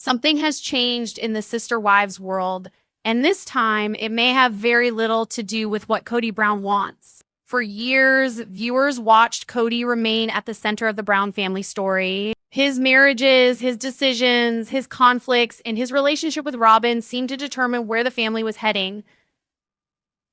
Something has changed in the sister wives world, and this time it may have very little to do with what Kody Brown wants. For years, viewers watched Kody remain at the center of the Brown family story. His marriages, his decisions, his conflicts, and his relationship with Robyn seemed to determine where the family was heading.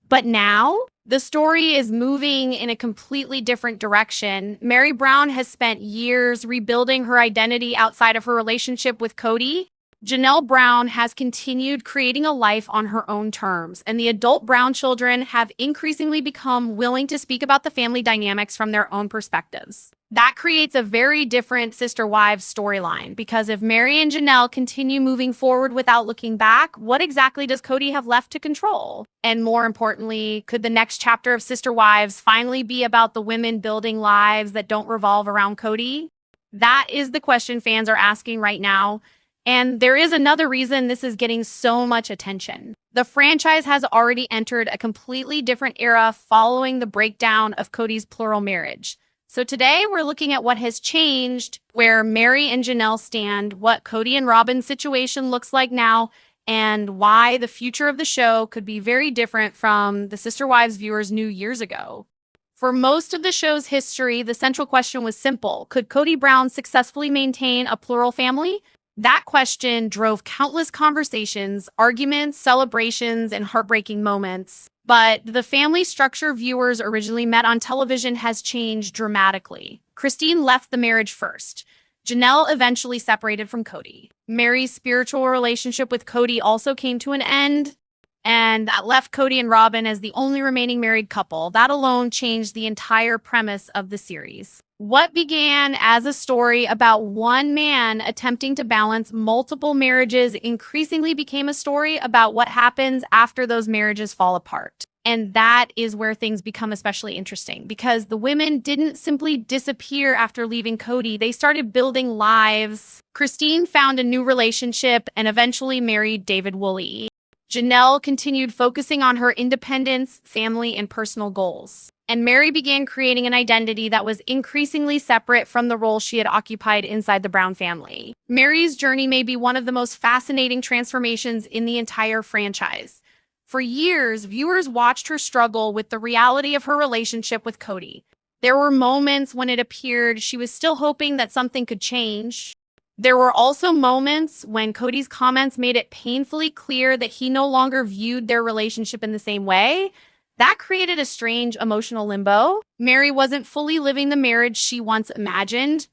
But now, the story is moving in a completely different direction. Meri Brown has spent years rebuilding her identity outside of her relationship with Kody. Janelle Brown has continued creating a life on her own terms, and the adult Brown children have increasingly become willing to speak about the family dynamics from their own perspectives. That creates a very different sister wives storyline, because if Meri and Janelle continue moving forward without looking back, what exactly does Kody have left to control? And more importantly, could the next chapter of Sister Wives finally be about the women building lives that don't revolve around Kody? That is the question fans are asking right now. And there is another reason this is getting so much attention. The franchise has already entered a completely different era following the breakdown of Kody's plural marriage. So today we're looking at what has changed, where Meri and Janelle stand, what Kody and Robyn's situation looks like now, and why the future of the show could be very different from the Sister Wives viewers knew years ago. For most of the show's history, the central question was simple. Could Kody Brown successfully maintain a plural family? That question drove countless conversations, arguments, celebrations, and heartbreaking moments. But the family structure viewers originally met on television has changed dramatically. Christine left the marriage first. Janelle eventually separated from Kody. Meri's spiritual relationship with Kody also came to an end, and that left Kody and Robyn as the only remaining married couple. That alone changed the entire premise of the series. What began as a story about one man attempting to balance multiple marriages increasingly became a story about what happens after those marriages fall apart. And that is where things become especially interesting, because the women didn't simply disappear after leaving Kody. They started building lives. Christine found a new relationship and eventually married David Woolley. Janelle continued focusing on her independence, family, and personal goals. And Meri began creating an identity that was increasingly separate from the role she had occupied inside the Brown family. Meri's journey may be one of the most fascinating transformations in the entire franchise. For years, viewers watched her struggle with the reality of her relationship with Kody. There were moments when it appeared she was still hoping that something could change. There were also moments when Kody's comments made it painfully clear that he no longer viewed their relationship in the same way. That created a strange emotional limbo. Meri wasn't fully living the marriage she once imagined,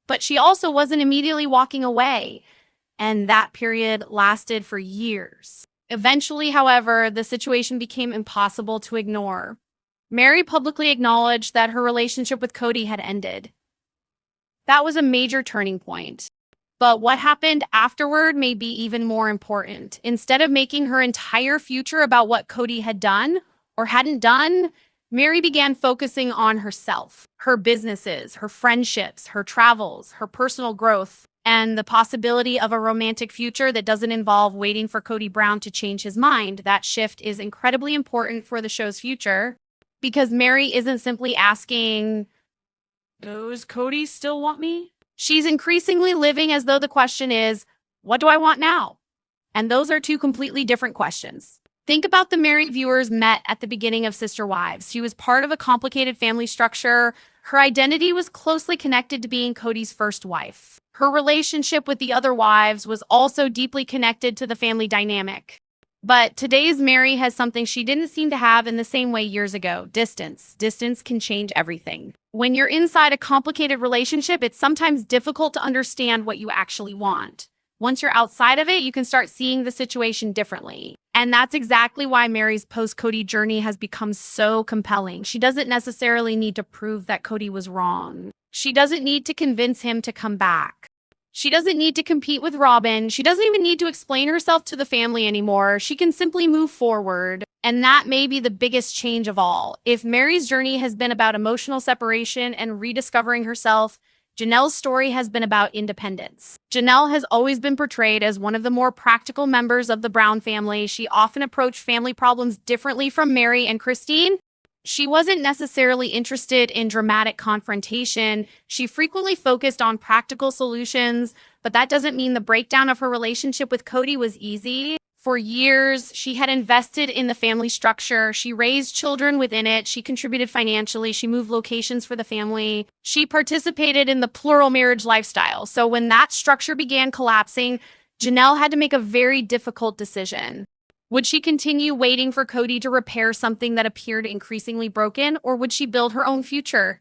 but she also wasn't immediately walking away. And that period lasted for years. Eventually, however, the situation became impossible to ignore. Meri publicly acknowledged that her relationship with Kody had ended. That was a major turning point. But what happened afterward may be even more important. Instead of making her entire future about what Kody had done or hadn't done, Meri began focusing on herself, her businesses, her friendships, her travels, her personal growth, and the possibility of a romantic future that doesn't involve waiting for Kody Brown to change his mind. That shift is incredibly important for the show's future, because Meri isn't simply asking, does Kody still want me? She's increasingly living as though the question is, what do I want now? And those are two completely different questions. Think about the Meri viewers met at the beginning of Sister Wives. She was part of a complicated family structure. Her identity was closely connected to being Kody's first wife. Her relationship with the other wives was also deeply connected to the family dynamic. But today's Meri has something she didn't seem to have in the same way years ago: distance. Distance can change everything. When you're inside a complicated relationship, it's sometimes difficult to understand what you actually want. Once you're outside of it, you can start seeing the situation differently. And that's exactly why Meri's post-Kody journey has become so compelling. She doesn't necessarily need to prove that Kody was wrong. She doesn't need to convince him to come back. She doesn't need to compete with Robyn. She doesn't even need to explain herself to the family anymore. She can simply move forward. And that may be the biggest change of all. If Meri's journey has been about emotional separation and rediscovering herself, Janelle's story has been about independence. Janelle has always been portrayed as one of the more practical members of the Brown family. She often approached family problems differently from Meri and Christine. She wasn't necessarily interested in dramatic confrontation. She frequently focused on practical solutions, but that doesn't mean the breakdown of her relationship with Kody was easy. For years, she had invested in the family structure. She raised children within it. She contributed financially. She moved locations for the family. She participated in the plural marriage lifestyle. So when that structure began collapsing, Janelle had to make a very difficult decision. Would she continue waiting for Kody to repair something that appeared increasingly broken, or would she build her own future?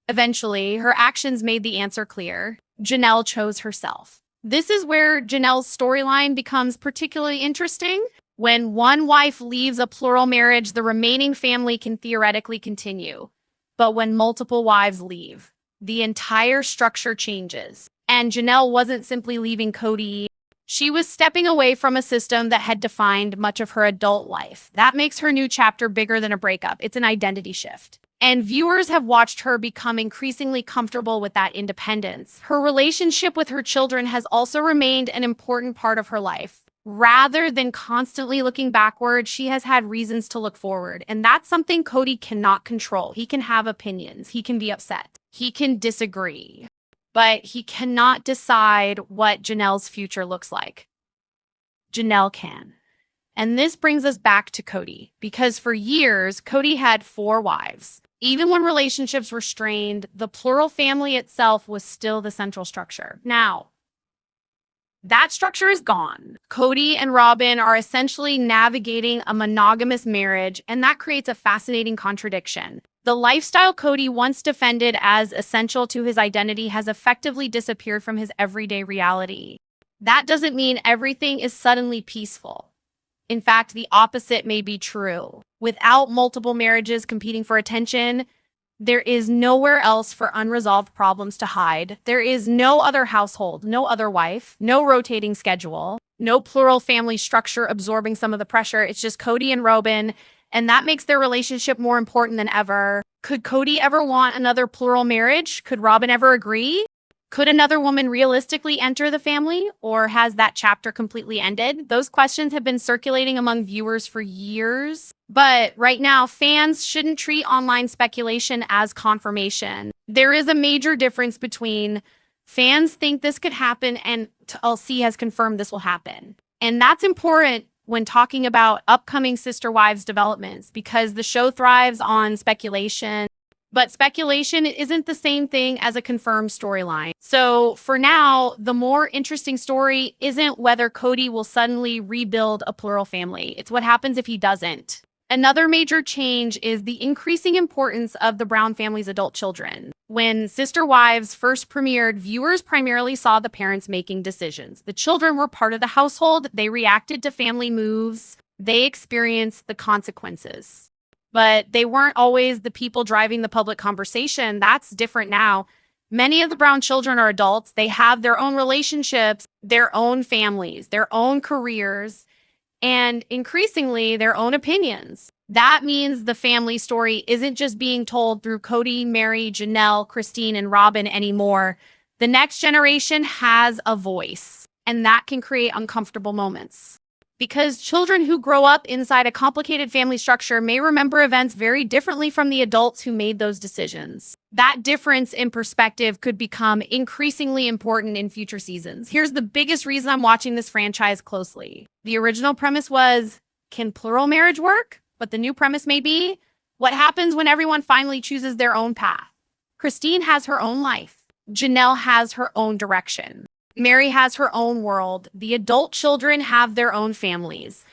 Eventually, her actions made the answer clear. Janelle chose herself. This is where Janelle's storyline becomes particularly interesting. When one wife leaves a plural marriage, the remaining family can theoretically continue. But when multiple wives leave, the entire structure changes. And Janelle wasn't simply leaving Kody. She was stepping away from a system that had defined much of her adult life. That makes her new chapter bigger than a breakup. It's an identity shift. And viewers have watched her become increasingly comfortable with that independence. Her relationship with her children has also remained an important part of her life. Rather than constantly looking backward, she has had reasons to look forward. And that's something Kody cannot control. He can have opinions. He can be upset. He can disagree. But he cannot decide what Janelle's future looks like. Janelle can. And this brings us back to Kody, because for years, Kody had 4 wives. Even when relationships were strained, the plural family itself was still the central structure. Now, that structure is gone. Kody and Robyn are essentially navigating a monogamous marriage, and that creates a fascinating contradiction. The lifestyle Kody once defended as essential to his identity has effectively disappeared from his everyday reality. That doesn't mean everything is suddenly peaceful. In fact, the opposite may be true. Without multiple marriages competing for attention, there is nowhere else for unresolved problems to hide. There is no other household, no other wife, no rotating schedule, no plural family structure absorbing some of the pressure. It's just Kody and Robyn, and that makes their relationship more important than ever. Could Kody ever want another plural marriage? Could Robyn ever agree? Could another woman realistically enter the family, or has that chapter completely ended? Those questions have been circulating among viewers for years. But right now, fans shouldn't treat online speculation as confirmation. There is a major difference between fans think this could happen and TLC has confirmed this will happen. And that's important when talking about upcoming Sister Wives developments, because the show thrives on speculation. But speculation isn't the same thing as a confirmed storyline. So for now, the more interesting story isn't whether Kody will suddenly rebuild a plural family. It's what happens if he doesn't. Another major change is the increasing importance of the Brown family's adult children. When Sister Wives first premiered, viewers primarily saw the parents making decisions. The children were part of the household. They reacted to family moves. They experienced the consequences. But they weren't always the people driving the public conversation. That's different now. Many of the Brown children are adults. They have their own relationships, their own families, their own careers, and increasingly their own opinions. That means the family story isn't just being told through Kody, Meri, Janelle, Christine, and Robyn anymore. The next generation has a voice, and that can create uncomfortable moments. Because children who grow up inside a complicated family structure may remember events very differently from the adults who made those decisions. That difference in perspective could become increasingly important in future seasons. Here's the biggest reason I'm watching this franchise closely. The original premise was, can plural marriage work? But the new premise may be, what happens when everyone finally chooses their own path? Christine has her own life. Janelle has her own direction. Meri has her own world. The adult children have their own families.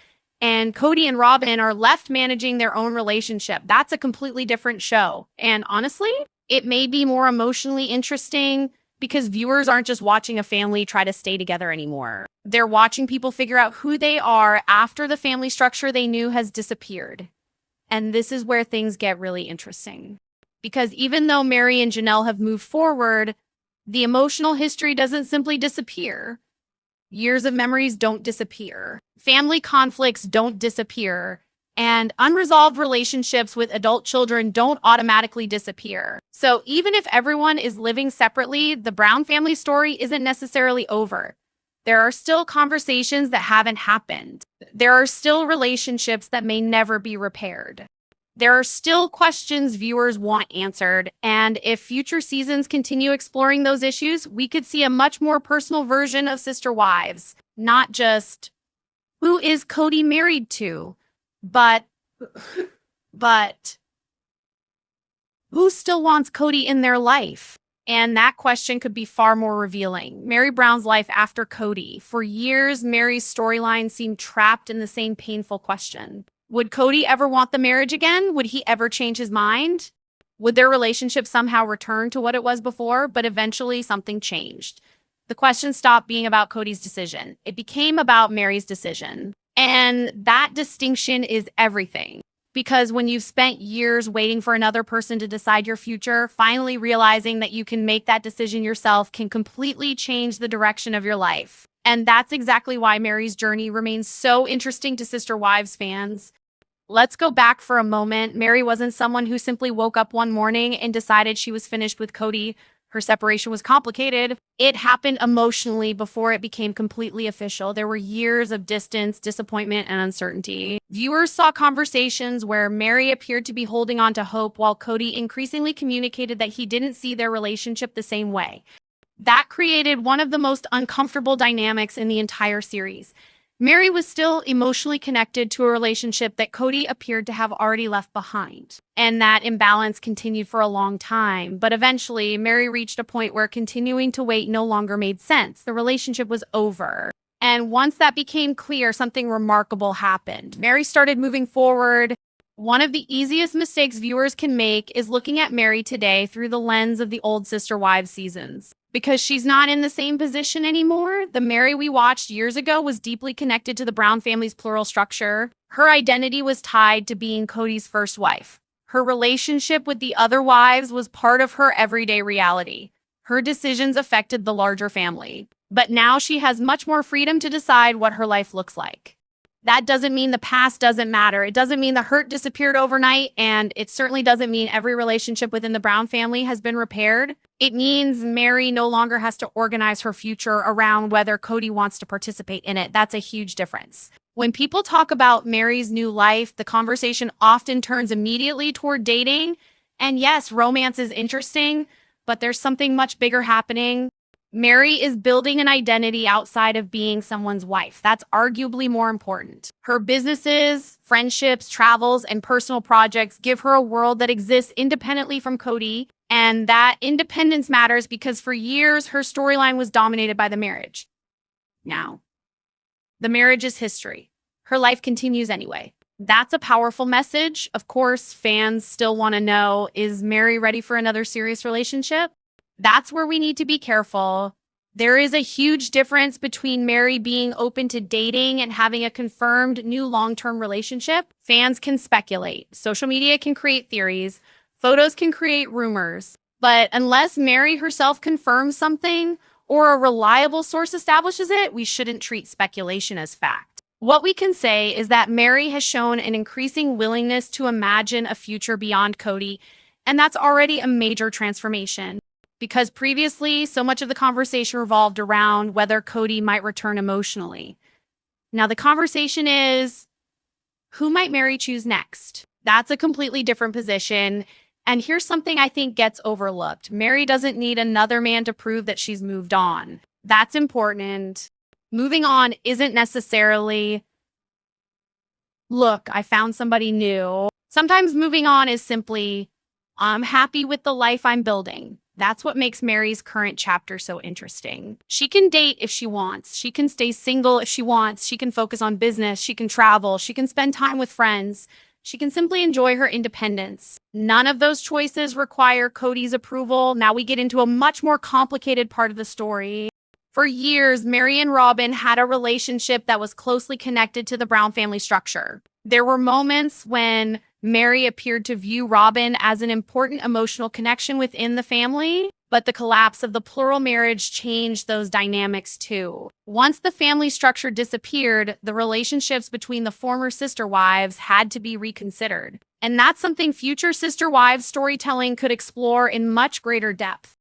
And Kody and Robyn are left managing their own relationship. That's a completely different show. And honestly, it may be more emotionally interesting because viewers aren't just watching a family try to stay together anymore. They're watching people figure out who they are after the family structure they knew has disappeared. And this is where things get really interesting. Because even though Meri and Janelle have moved forward, the emotional history doesn't simply disappear. Years of memories don't disappear. Family conflicts don't disappear. And unresolved relationships with adult children don't automatically disappear. So even if everyone is living separately, the Brown family story isn't necessarily over. There are still conversations that haven't happened. There are still relationships that may never be repaired. There are still questions viewers want answered, and if future seasons continue exploring those issues, we could see a much more personal version of Sister Wives. Not just, who is Kody married to, but who still wants Kody in their life? And that question could be far more revealing. Meri Brown's life after Kody. For years, Meri's storyline seemed trapped in the same painful question. Would Kody ever want the marriage again? Would he ever change his mind? Would their relationship somehow return to what it was before? But eventually something changed. The question stopped being about Kody's decision. It became about Meri's decision. And that distinction is everything. Because when you've spent years waiting for another person to decide your future, finally realizing that you can make that decision yourself can completely change the direction of your life. And that's exactly why Meri's journey remains so interesting to Sister Wives fans. Let's go back for a moment. Meri wasn't someone who simply woke up one morning and decided she was finished with Kody. Her separation was complicated. It happened emotionally before it became completely official. There were years of distance, disappointment, and uncertainty. Viewers saw conversations where Meri appeared to be holding on to hope while Kody increasingly communicated that he didn't see their relationship the same way. That created one of the most uncomfortable dynamics in the entire series. Meri was still emotionally connected to a relationship that Kody appeared to have already left behind. And that imbalance continued for a long time. But eventually, Meri reached a point where continuing to wait no longer made sense. The relationship was over. And once that became clear, something remarkable happened. Meri started moving forward. One of the easiest mistakes viewers can make is looking at Meri today through the lens of the old Sister Wives seasons. Because she's not in the same position anymore, the Meri we watched years ago was deeply connected to the Brown family's plural structure. Her identity was tied to being Kody's first wife. Her relationship with the other wives was part of her everyday reality. Her decisions affected the larger family. But now she has much more freedom to decide what her life looks like. That doesn't mean the past doesn't matter. It doesn't mean the hurt disappeared overnight, and it certainly doesn't mean every relationship within the Brown family has been repaired. It means Meri no longer has to organize her future around whether Kody wants to participate in it. That's a huge difference. When people talk about Meri's new life, the conversation often turns immediately toward dating. And yes, romance is interesting, but there's something much bigger happening. Meri is building an identity outside of being someone's wife. That's arguably more important. Her businesses, friendships, travels, and personal projects give her a world that exists independently from Kody. And that independence matters because for years, her storyline was dominated by the marriage. Now, the marriage is history. Her life continues anyway. That's a powerful message. Of course, fans still want to know, is Meri ready for another serious relationship? That's where we need to be careful. There is a huge difference between Meri being open to dating and having a confirmed new long-term relationship. Fans can speculate. Social media can create theories. Photos can create rumors. But unless Meri herself confirms something or a reliable source establishes it, we shouldn't treat speculation as fact. What we can say is that Meri has shown an increasing willingness to imagine a future beyond Kody, and that's already a major transformation. Because previously, so much of the conversation revolved around whether Kody might return emotionally. Now, the conversation is, who might Meri choose next? That's a completely different position. And here's something I think gets overlooked. Meri doesn't need another man to prove that she's moved on. That's important. Moving on isn't necessarily, look, I found somebody new. Sometimes moving on is simply, I'm happy with the life I'm building. That's what makes Meri's current chapter so interesting. She can date if she wants. She can stay single if she wants. She can focus on business. She can travel. She can spend time with friends. She can simply enjoy her independence. None of those choices require Kody's approval. Now we get into a much more complicated part of the story. For years, Meri and Robyn had a relationship that was closely connected to the Brown family structure. There were moments when Meri appeared to view Robyn as an important emotional connection within the family, but the collapse of the plural marriage changed those dynamics too. Once the family structure disappeared, the relationships between the former sister wives had to be reconsidered. And that's something future sister wives storytelling could explore in much greater depth.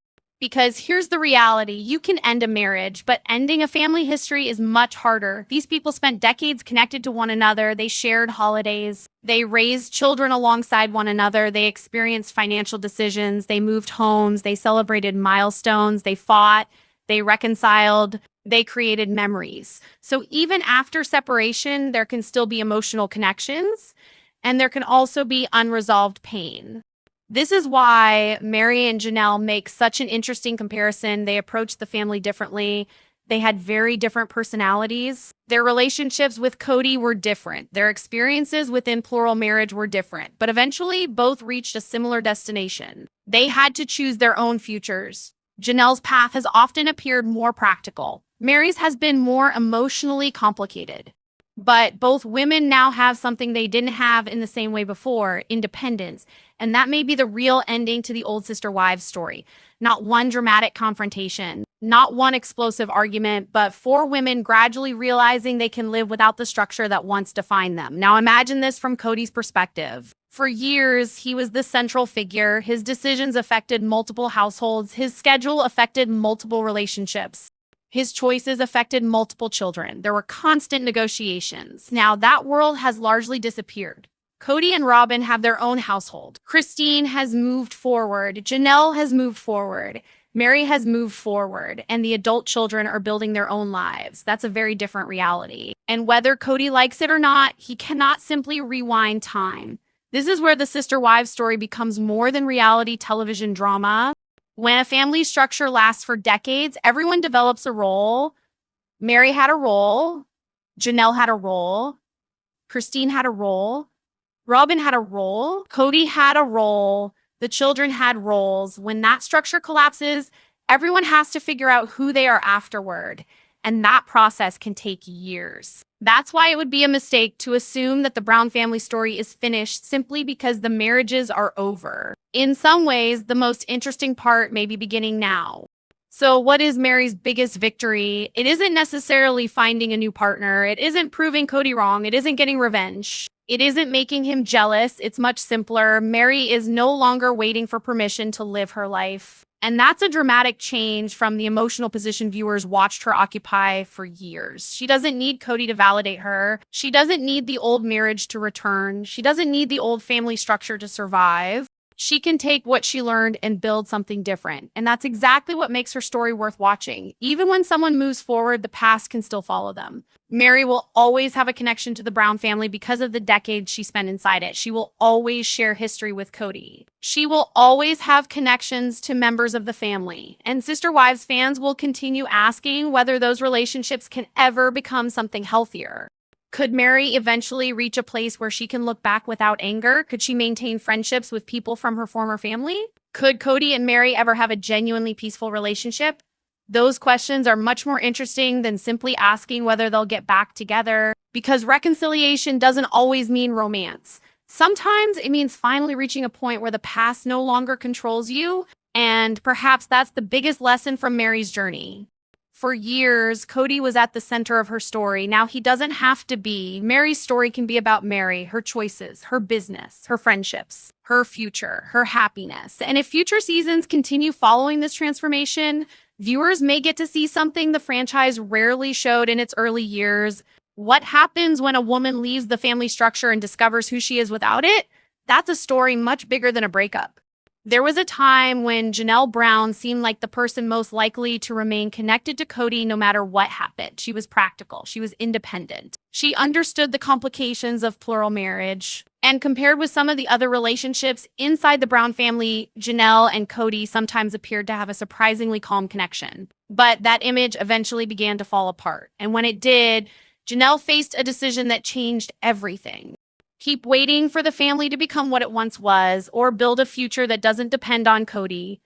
Because here's the reality. You can end a marriage, but ending a family history is much harder. These people spent decades connected to one another. They shared holidays. They raised children alongside one another. They experienced financial decisions. They moved homes. They celebrated milestones. They fought. They reconciled. They created memories. So even after separation, there can still be emotional connections, and there can also be unresolved pain. This is why Meri and Janelle make such an interesting comparison. They approach the family differently. They had very different personalities. Their relationships with Kody were different. Their experiences within plural marriage were different, but eventually both reached a similar destination. They had to choose their own futures. Janelle's path has often appeared more practical. Meri's has been more emotionally complicated. But both women now have something they didn't have in the same way before, independence. And that may be the real ending to the old sister wives story. Not one dramatic confrontation, not one explosive argument, but 4 women gradually realizing they can live without the structure that once defined them. Now imagine this from Kody's perspective. For years, he was the central figure. His decisions affected multiple households. His schedule affected multiple relationships. His choices affected multiple children. There were constant negotiations. Now, that world has largely disappeared. Kody and Robyn have their own household. Christine has moved forward. Janelle has moved forward. Meri has moved forward. And the adult children are building their own lives. That's a very different reality. And whether Kody likes it or not, he cannot simply rewind time. This is where the sister wives story becomes more than reality television drama. When a family structure lasts for decades, everyone develops a role. Meri had a role. Janelle had a role. Christine had a role. Robyn had a role. Kody had a role. The children had roles. When that structure collapses, everyone has to figure out who they are afterward. And that process can take years. That's why it would be a mistake to assume that the Brown family story is finished simply because the marriages are over. In some ways, the most interesting part may be beginning now. So what is Meri's biggest victory? It isn't necessarily finding a new partner. It isn't proving Kody wrong. It isn't getting revenge. It isn't making him jealous. It's much simpler. Meri is no longer waiting for permission to live her life. And that's a dramatic change from the emotional position viewers watched her occupy for years. She doesn't need Kody to validate her. She doesn't need the old marriage to return. She doesn't need the old family structure to survive. She can take what she learned and build something different. And that's exactly what makes her story worth watching. Even when someone moves forward, the past can still follow them. Meri will always have a connection to the Brown family because of the decades she spent inside it. She will always share history with Kody. She will always have connections to members of the family. And Sister Wives fans will continue asking whether those relationships can ever become something healthier. Could Meri eventually reach a place where she can look back without anger? Could she maintain friendships with people from her former family? Could Kody and Meri ever have a genuinely peaceful relationship? Those questions are much more interesting than simply asking whether they'll get back together, because reconciliation doesn't always mean romance. Sometimes it means finally reaching a point where the past no longer controls you, and perhaps that's the biggest lesson from Meri's journey. For years, Kody was at the center of her story. Now he doesn't have to be. Meri's story can be about Meri, her choices, her business, her friendships, her future, her happiness. And if future seasons continue following this transformation, viewers may get to see something the franchise rarely showed in its early years. What happens when a woman leaves the family structure and discovers who she is without it? That's a story much bigger than a breakup. There was a time when Janelle Brown seemed like the person most likely to remain connected to Kody no matter what happened. She was practical. She was independent. She understood the complications of plural marriage. And compared with some of the other relationships inside the Brown family, Janelle and Kody sometimes appeared to have a surprisingly calm connection. But that image eventually began to fall apart. And when it did, Janelle faced a decision that changed everything. Keep waiting for the family to become what it once was, or build a future that doesn't depend on Kody.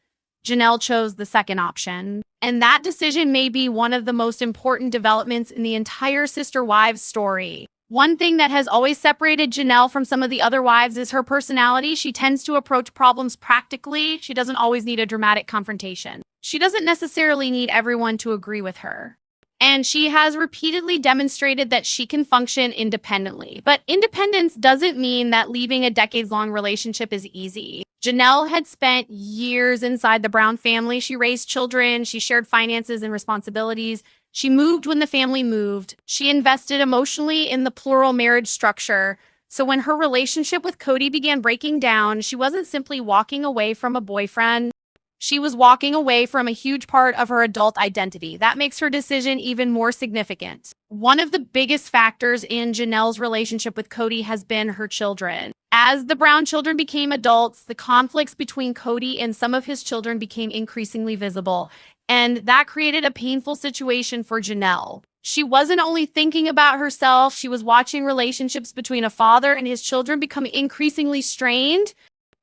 Janelle chose the second option. And that decision may be one of the most important developments in the entire Sister Wives story. One thing that has always separated Janelle from some of the other wives is her personality. She tends to approach problems practically. She doesn't always need a dramatic confrontation. She doesn't necessarily need everyone to agree with her. And she has repeatedly demonstrated that she can function independently. But independence doesn't mean that leaving a decades-long relationship is easy. Janelle had spent years inside the Brown family. She raised children. She shared finances and responsibilities. She moved when the family moved. She invested emotionally in the plural marriage structure. So when her relationship with Kody began breaking down, she wasn't simply walking away from a boyfriend. She was walking away from a huge part of her adult identity. That makes her decision even more significant. One of the biggest factors in Janelle's relationship with Kody has been her children. As the Brown children became adults, the conflicts between Kody and some of his children became increasingly visible. And that created a painful situation for Janelle. She wasn't only thinking about herself, she was watching relationships between a father and his children become increasingly strained.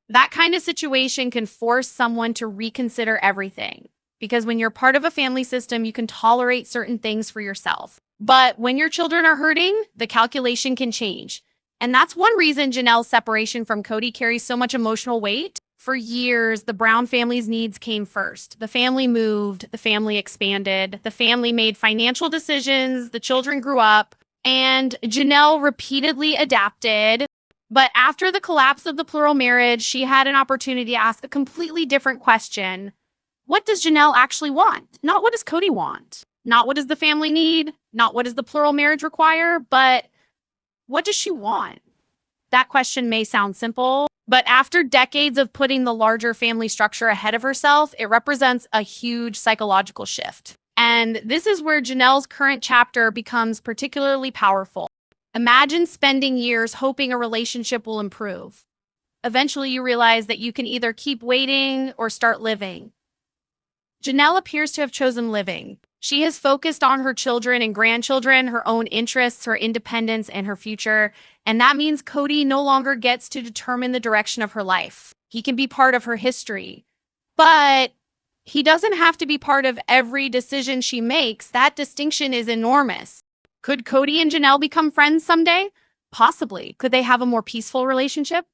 That kind of situation can force someone to reconsider everything. Because when you're part of a family system, you can tolerate certain things for yourself. But when your children are hurting, the calculation can change. And that's one reason Janelle's separation from Kody carries so much emotional weight. For years, the Brown family's needs came first. The family moved, the family expanded, the family made financial decisions, the children grew up, and Janelle repeatedly adapted. But after the collapse of the plural marriage, she had an opportunity to ask a completely different question. What does Janelle actually want? Not what does Kody want? Not what does the family need? Not what does the plural marriage require? But what does she want? That question may sound simple, but after decades of putting the larger family structure ahead of herself, it represents a huge psychological shift. And this is where Janelle's current chapter becomes particularly powerful. Imagine spending years hoping a relationship will improve. Eventually, you realize that you can either keep waiting or start living. Janelle appears to have chosen living. She has focused on her children and grandchildren, her own interests, her independence, and her future. And that means Kody no longer gets to determine the direction of her life. He can be part of her history. But he doesn't have to be part of every decision she makes. That distinction is enormous. Could Kody and Janelle become friends someday? Possibly. Could they have a more peaceful relationship?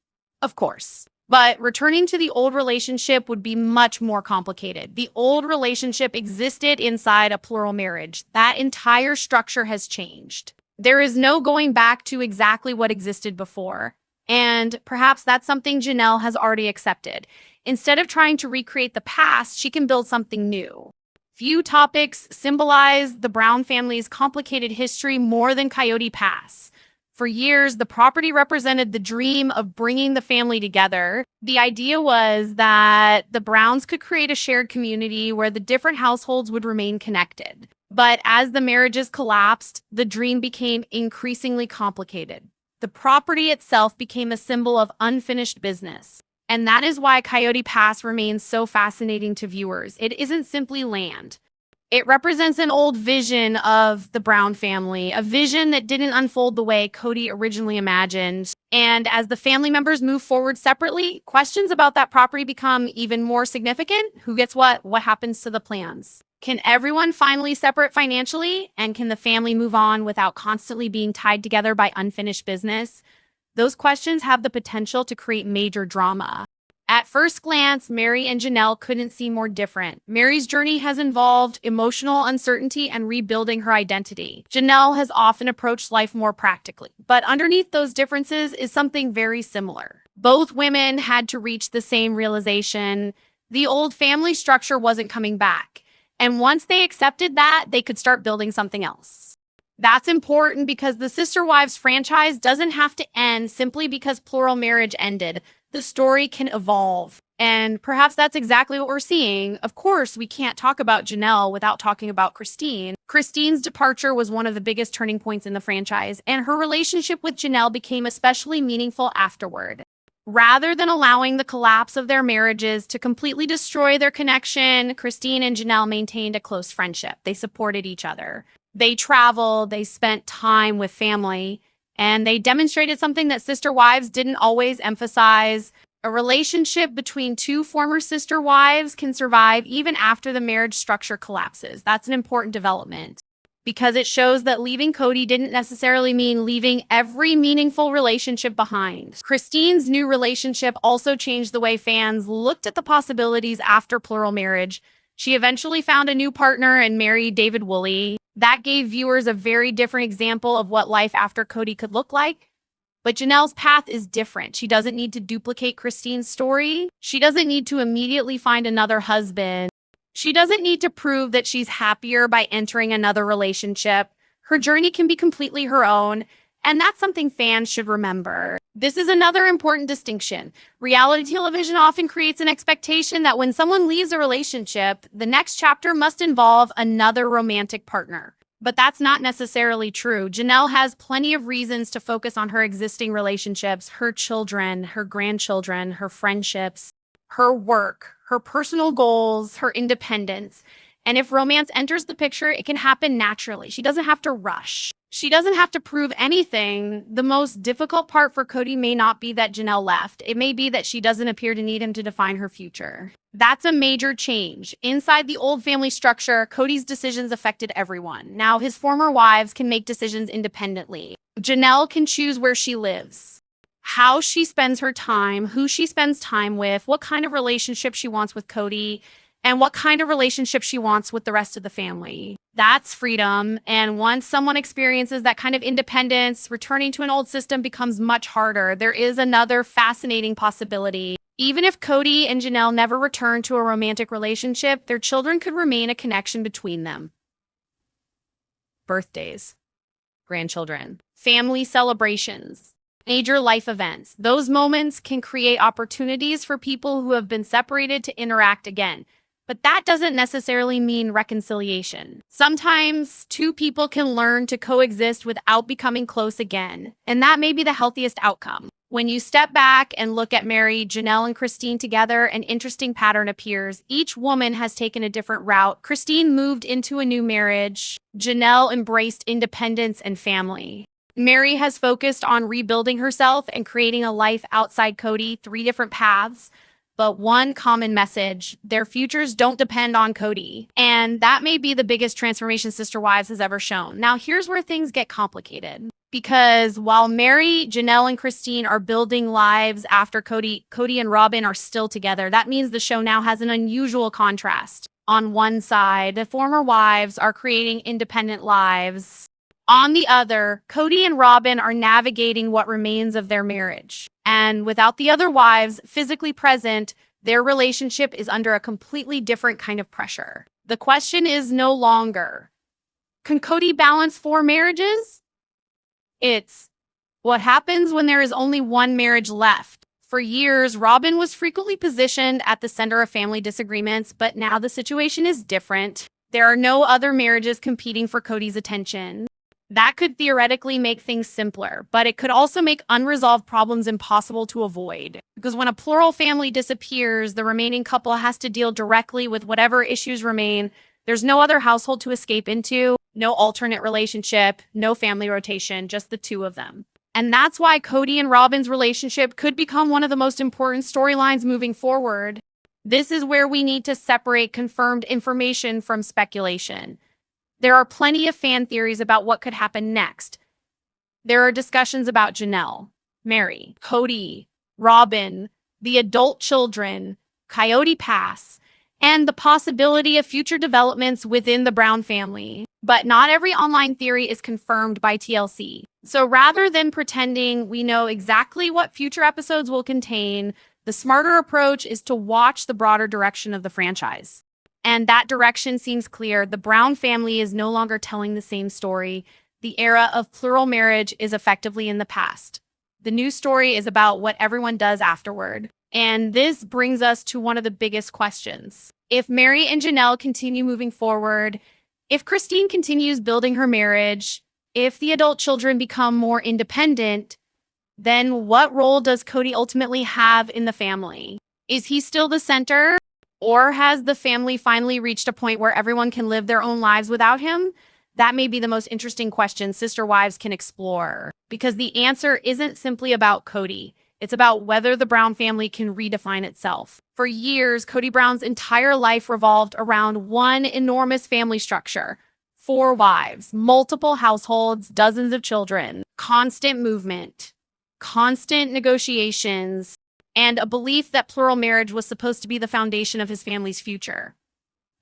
Of course. But returning to the old relationship would be much more complicated. The old relationship existed inside a plural marriage. That entire structure has changed. There is no going back to exactly what existed before. And perhaps that's something Janelle has already accepted. Instead of trying to recreate the past, she can build something new. Few topics symbolize the Brown family's complicated history more than Coyote Pass. For years, the property represented the dream of bringing the family together. The idea was that the Browns could create a shared community where the different households would remain connected. But as the marriages collapsed, the dream became increasingly complicated. The property itself became a symbol of unfinished business. And that is why Coyote Pass remains so fascinating to viewers. It isn't simply land. It represents an old vision of the Brown family, a vision that didn't unfold the way Kody originally imagined. And as the family members move forward separately, questions about that property become even more significant. Who gets what? What happens to the plans? Can everyone finally separate financially? And can the family move on without constantly being tied together by unfinished business? Those questions have the potential to create major drama. At first glance, Meri and Janelle couldn't seem more different. Meri's journey has involved emotional uncertainty and rebuilding her identity. Janelle has often approached life more practically, but underneath those differences is something very similar. Both women had to reach the same realization. The old family structure wasn't coming back. And once they accepted that, they could start building something else. That's important because the Sister Wives franchise doesn't have to end simply because plural marriage ended. The story can evolve. And perhaps that's exactly what we're seeing. Of course, we can't talk about Janelle without talking about Christine. Christine's departure was one of the biggest turning points in the franchise, and her relationship with Janelle became especially meaningful afterward. Rather than allowing the collapse of their marriages to completely destroy their connection, Christine and Janelle maintained a close friendship. They supported each other. They traveled, they spent time with family, and they demonstrated something that Sister Wives didn't always emphasize. A relationship between two former sister wives can survive even after the marriage structure collapses. That's an important development because it shows that leaving Kody didn't necessarily mean leaving every meaningful relationship behind. Christine's new relationship also changed the way fans looked at the possibilities after plural marriage. She eventually found a new partner and married David Woolley. That gave viewers a very different example of what life after Kody could look like. But Janelle's path is different. She doesn't need to duplicate Christine's story. She doesn't need to immediately find another husband. She doesn't need to prove that she's happier by entering another relationship. Her journey can be completely her own, and that's something fans should remember. This is another important distinction. Reality television often creates an expectation that when someone leaves a relationship, the next chapter must involve another romantic partner. But that's not necessarily true. Janelle has plenty of reasons to focus on her existing relationships, her children, her grandchildren, her friendships, her work, her personal goals, her independence. And if romance enters the picture, it can happen naturally. She doesn't have to rush. She doesn't have to prove anything. The most difficult part for Kody may not be that Janelle left. It may be that she doesn't appear to need him to define her future. That's a major change. Inside the old family structure, Kody's decisions affected everyone. Now his former wives can make decisions independently. Janelle can choose where she lives, how she spends her time, who she spends time with, what kind of relationship she wants with Kody, and what kind of relationship she wants with the rest of the family. That's freedom. And once someone experiences that kind of independence, returning to an old system becomes much harder. There is another fascinating possibility. Even if Kody and Janelle never return to a romantic relationship, their children could remain a connection between them. Birthdays, grandchildren, family celebrations, major life events. Those moments can create opportunities for people who have been separated to interact again. But that doesn't necessarily mean reconciliation. Sometimes two people can learn to coexist without becoming close again, and that may be the healthiest outcome. When you step back and look at Meri, Janelle, and Christine together, an interesting pattern appears. Each woman has taken a different route. Christine moved into a new marriage. Janelle embraced independence and family. Meri has focused on rebuilding herself and creating a life outside Kody, 3 different paths. But one common message: their futures don't depend on Kody. And that may be the biggest transformation Sister Wives has ever shown. Now, here's where things get complicated. Because while Meri, Janelle, and Christine are building lives after Kody and Robyn are still together, that means the show now has an unusual contrast. On one side, the former wives are creating independent lives. On the other, Kody and Robyn are navigating what remains of their marriage. And without the other wives physically present, their relationship is under a completely different kind of pressure. The question is no longer, can Kody balance 4 marriages? It's, what happens when there is only one marriage left? For years, Robyn was frequently positioned at the center of family disagreements, but now the situation is different. There are no other marriages competing for Kody's attention. That could theoretically make things simpler, but it could also make unresolved problems impossible to avoid. Because when a plural family disappears, the remaining couple has to deal directly with whatever issues remain. There's no other household to escape into, no alternate relationship, no family rotation, just the 2 of them. And that's why Kody and Robyn's relationship could become one of the most important storylines moving forward. This is where we need to separate confirmed information from speculation. There are plenty of fan theories about what could happen next. There are discussions about Janelle, Meri, Kody, Robyn, the adult children, Coyote Pass, and the possibility of future developments within the Brown family. But not every online theory is confirmed by TLC. So rather than pretending we know exactly what future episodes will contain, the smarter approach is to watch the broader direction of the franchise. And that direction seems clear. The Brown family is no longer telling the same story. The era of plural marriage is effectively in the past. The new story is about what everyone does afterward. And this brings us to one of the biggest questions. If Meri and Janelle continue moving forward, if Christine continues building her marriage, if the adult children become more independent, then what role does Kody ultimately have in the family? Is he still the center? Or has the family finally reached a point where everyone can live their own lives without him? That may be the most interesting question Sister Wives can explore. Because the answer isn't simply about Kody. It's about whether the Brown family can redefine itself. For years, Kody Brown's entire life revolved around one enormous family structure. 4 wives, multiple households, dozens of children, constant movement, constant negotiations, and a belief that plural marriage was supposed to be the foundation of his family's future.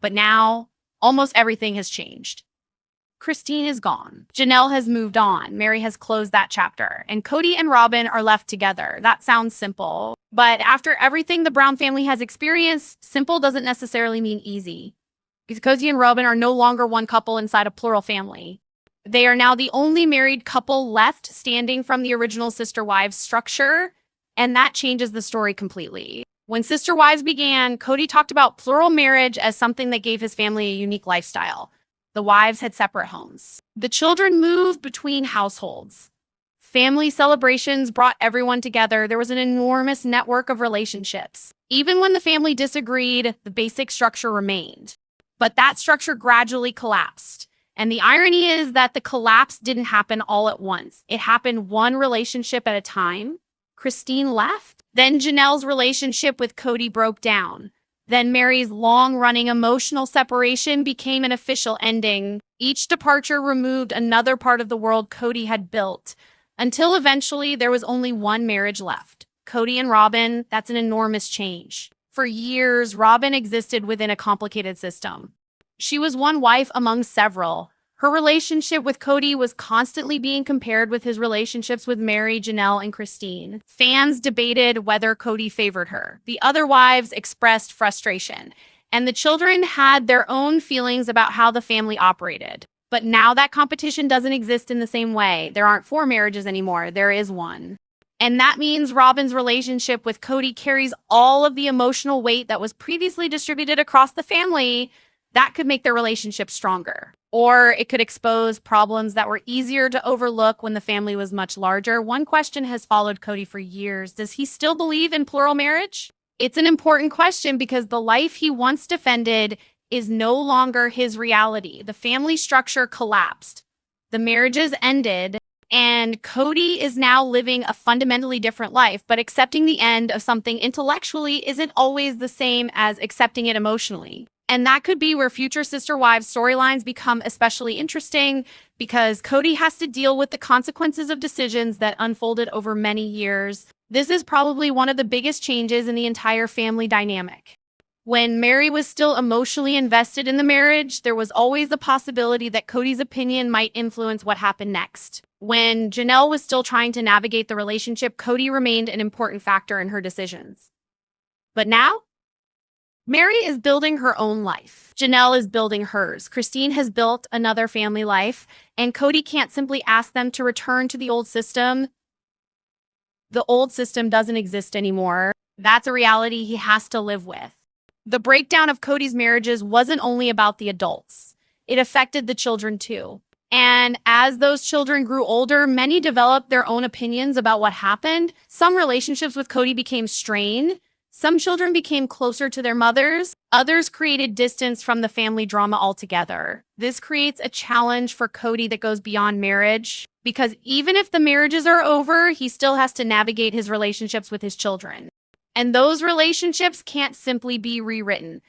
But now, almost everything has changed. Christine is gone. Janelle has moved on. Meri has closed that chapter. And Kody and Robyn are left together. That sounds simple. But after everything the Brown family has experienced, simple doesn't necessarily mean easy. Because Kody and Robyn are no longer one couple inside a plural family. They are now the only married couple left standing from the original Sister Wives structure. And that changes the story completely. When Sister Wives began, Kody talked about plural marriage as something that gave his family a unique lifestyle. The wives had separate homes. The children moved between households. Family celebrations brought everyone together. There was an enormous network of relationships. Even when the family disagreed, the basic structure remained. But that structure gradually collapsed. And the irony is that the collapse didn't happen all at once. It happened one relationship at a time. Christine left. Then Janelle's relationship with Kody broke down. Then Meri's long-running emotional separation became an official ending. Each departure removed another part of the world Kody had built, until eventually there was only one marriage left. Kody and Robyn, that's an enormous change. For years, Robyn existed within a complicated system. She was one wife among several. Her relationship with Kody was constantly being compared with his relationships with Meri, Janelle, and Christine. Fans debated whether Kody favored her. The other wives expressed frustration, and the children had their own feelings about how the family operated. But now that competition doesn't exist in the same way. There aren't 4 marriages anymore. There is one. And that means Robyn's relationship with Kody carries all of the emotional weight that was previously distributed across the family. That could make their relationship stronger. Or it could expose problems that were easier to overlook when the family was much larger. One question has followed Kody for years. Does he still believe in plural marriage? It's an important question because the life he once defended is no longer his reality. The family structure collapsed. The marriages ended. And Kody is now living a fundamentally different life, but accepting the end of something intellectually isn't always the same as accepting it emotionally. And that could be where future Sister Wives storylines become especially interesting because Kody has to deal with the consequences of decisions that unfolded over many years. This is probably one of the biggest changes in the entire family dynamic. When Meri was still emotionally invested in the marriage, there was always the possibility that Kody's opinion might influence what happened next. When Janelle was still trying to navigate the relationship, Kody remained an important factor in her decisions. But now, Meri is building her own life. Janelle is building hers. Christine has built another family life, and Kody can't simply ask them to return to the old system. The old system doesn't exist anymore. That's a reality he has to live with. The breakdown of Kody's marriages wasn't only about the adults. It affected the children too. And as those children grew older, many developed their own opinions about what happened. Some relationships with Kody became strained. Some children became closer to their mothers. Others created distance from the family drama altogether. This creates a challenge for Kody that goes beyond marriage, because even if the marriages are over, he still has to navigate his relationships with his children. And those relationships can't simply be rewritten.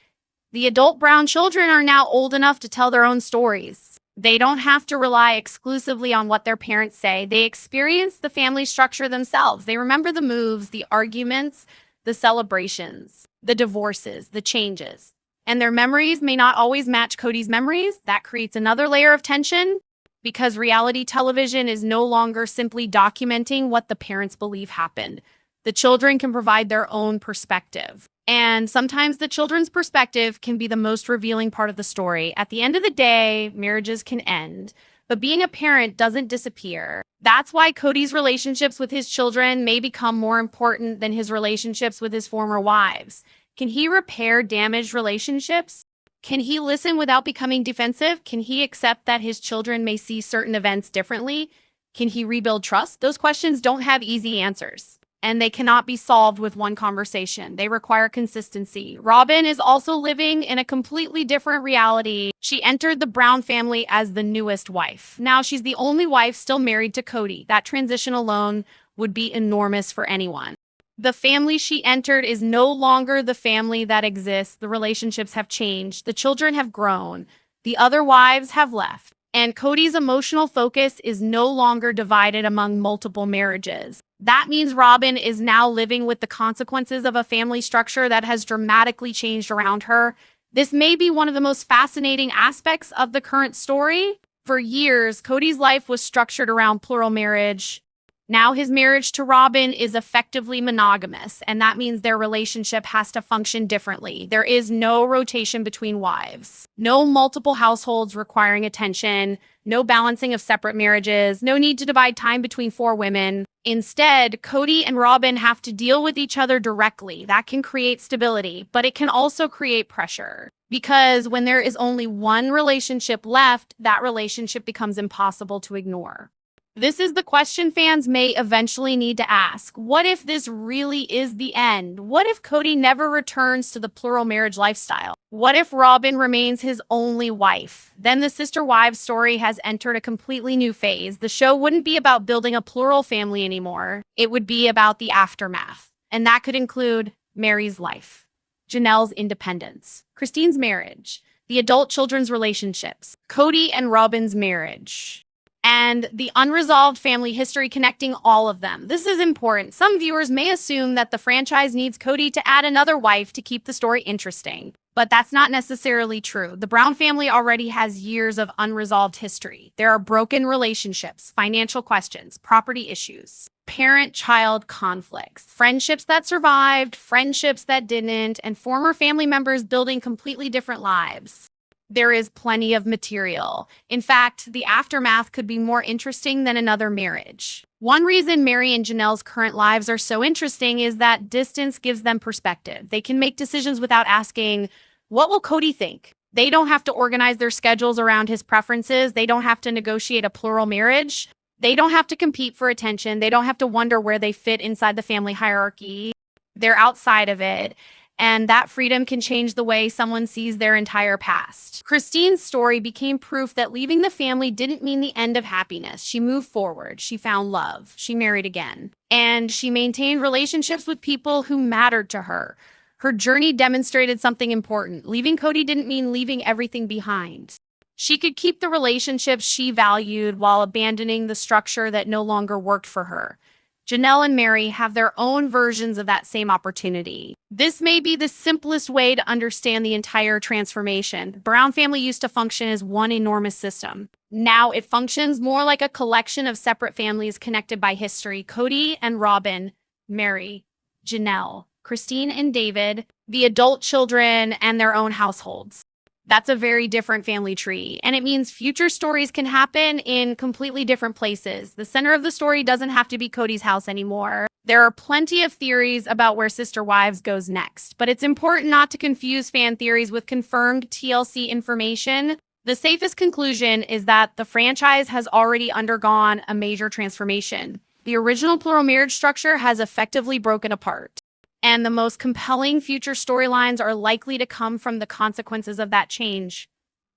The adult Brown children are now old enough to tell their own stories. They don't have to rely exclusively on what their parents say. They experience the family structure themselves. They remember the moves, the arguments, the celebrations, the divorces, the changes. And their memories may not always match Kody's memories. That creates another layer of tension because reality television is no longer simply documenting what the parents believe happened. The children can provide their own perspective. And sometimes the children's perspective can be the most revealing part of the story. At the end of the day, marriages can end, but being a parent doesn't disappear. That's why Kody's relationships with his children may become more important than his relationships with his former wives. Can he repair damaged relationships? Can he listen without becoming defensive? Can he accept that his children may see certain events differently? Can he rebuild trust? Those questions don't have easy answers, and they cannot be solved with one conversation. They require consistency. Robyn is also living in a completely different reality. She entered the Brown family as the newest wife. Now she's the only wife still married to Kody. That transition alone would be enormous for anyone. The family she entered is no longer the family that exists. The relationships have changed. The children have grown. The other wives have left. And Kody's emotional focus is no longer divided among multiple marriages. That means Robyn is now living with the consequences of a family structure that has dramatically changed around her. This may be one of the most fascinating aspects of the current story. For years, Kody's life was structured around plural marriage. Now his marriage to Robyn is effectively monogamous, and that means their relationship has to function differently. There is no rotation between wives, no multiple households requiring attention, no balancing of separate marriages, no need to divide time between 4 women. Instead, Kody and Robyn have to deal with each other directly. That can create stability, but it can also create pressure. Because when there is only one relationship left, that relationship becomes impossible to ignore. This is the question fans may eventually need to ask. What if this really is the end? What if Kody never returns to the plural marriage lifestyle? What if Robyn remains his only wife? Then the sister wives story has entered a completely new phase. The show wouldn't be about building a plural family anymore. It would be about the aftermath. And that could include Meri's life, Janelle's independence, Christine's marriage, the adult children's relationships, Kody and Robyn's marriage, and the unresolved family history connecting all of them. This is important. Some viewers may assume that the franchise needs Kody to add another wife to keep the story interesting, but that's not necessarily true. The Brown family already has years of unresolved history. There are broken relationships, financial questions, property issues, parent-child conflicts, friendships that survived, friendships that didn't, and former family members building completely different lives. There is plenty of material. In fact, the aftermath could be more interesting than another marriage. One reason Meri and Janelle's current lives are so interesting is that distance gives them perspective. They can make decisions without asking, what will Kody think? They don't have to organize their schedules around his preferences. They don't have to negotiate a plural marriage. They don't have to compete for attention. They don't have to wonder where they fit inside the family hierarchy. They're outside of it. And that freedom can change the way someone sees their entire past. Christine's story became proof that leaving the family didn't mean the end of happiness. She moved forward. She found love. She married again. And she maintained relationships with people who mattered to her. Her journey demonstrated something important. Leaving Kody didn't mean leaving everything behind. She could keep the relationships she valued while abandoning the structure that no longer worked for her. Janelle and Meri have their own versions of that same opportunity. This may be the simplest way to understand the entire transformation. The Brown family used to function as one enormous system. Now it functions more like a collection of separate families connected by history. Kody and Robyn, Meri, Janelle, Christine and David, the adult children, and their own households. That's a very different family tree, and it means future stories can happen in completely different places. The center of the story doesn't have to be Kody's house anymore. There are plenty of theories about where Sister Wives goes next, but it's important not to confuse fan theories with confirmed TLC information. The safest conclusion is that the franchise has already undergone a major transformation. The original plural marriage structure has effectively broken apart. And the most compelling future storylines are likely to come from the consequences of that change.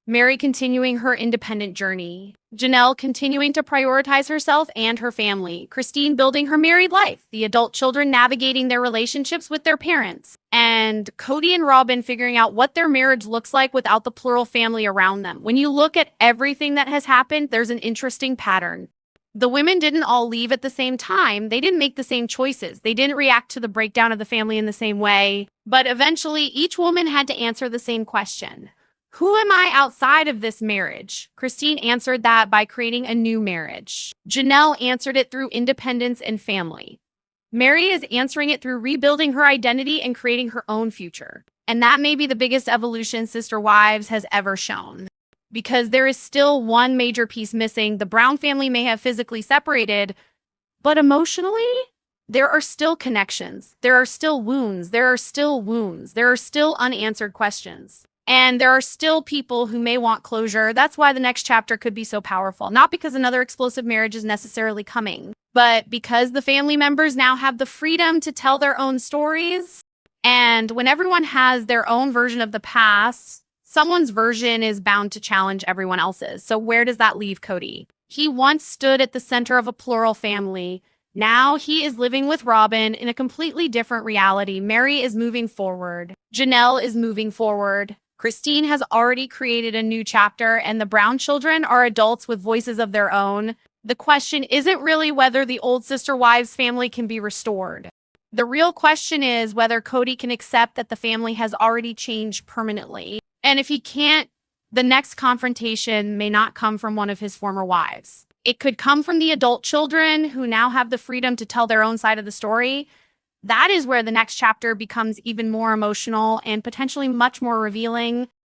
Meri continuing her independent journey. Janelle continuing to prioritize herself and her family. Christine building her married life. The adult children navigating their relationships with their parents. And Kody and Robyn figuring out what their marriage looks like without the plural family around them. When you look at everything that has happened, there's an interesting pattern. The women didn't all leave at the same time. They didn't make the same choices. They didn't react to the breakdown of the family in the same way. But eventually, each woman had to answer the same question. Who am I outside of this marriage? Christine answered that by creating a new marriage. Janelle answered it through independence and family. Meri is answering it through rebuilding her identity and creating her own future. And that may be the biggest evolution Sister Wives has ever shown. Because there is still one major piece missing. The Brown family may have physically separated, but emotionally, there are still connections. There are still wounds. There are still wounds. There are still unanswered questions. And there are still people who may want closure. That's why the next chapter could be so powerful. Not because another explosive marriage is necessarily coming, but because the family members now have the freedom to tell their own stories. And when everyone has their own version of the past, someone's version is bound to challenge everyone else's. So where does that leave Kody? He once stood at the center of a plural family. Now he is living with Robyn in a completely different reality. Meri is moving forward. Janelle is moving forward. Christine has already created a new chapter, and the Brown children are adults with voices of their own. The question isn't really whether the old Sister Wives family can be restored. The real question is whether Kody can accept that the family has already changed permanently. And if he can't, The next confrontation may not come from one of his former wives. It could come from the adult children who now have the freedom to tell their own side of the story. That is where the next chapter becomes even more emotional and potentially much more revealing.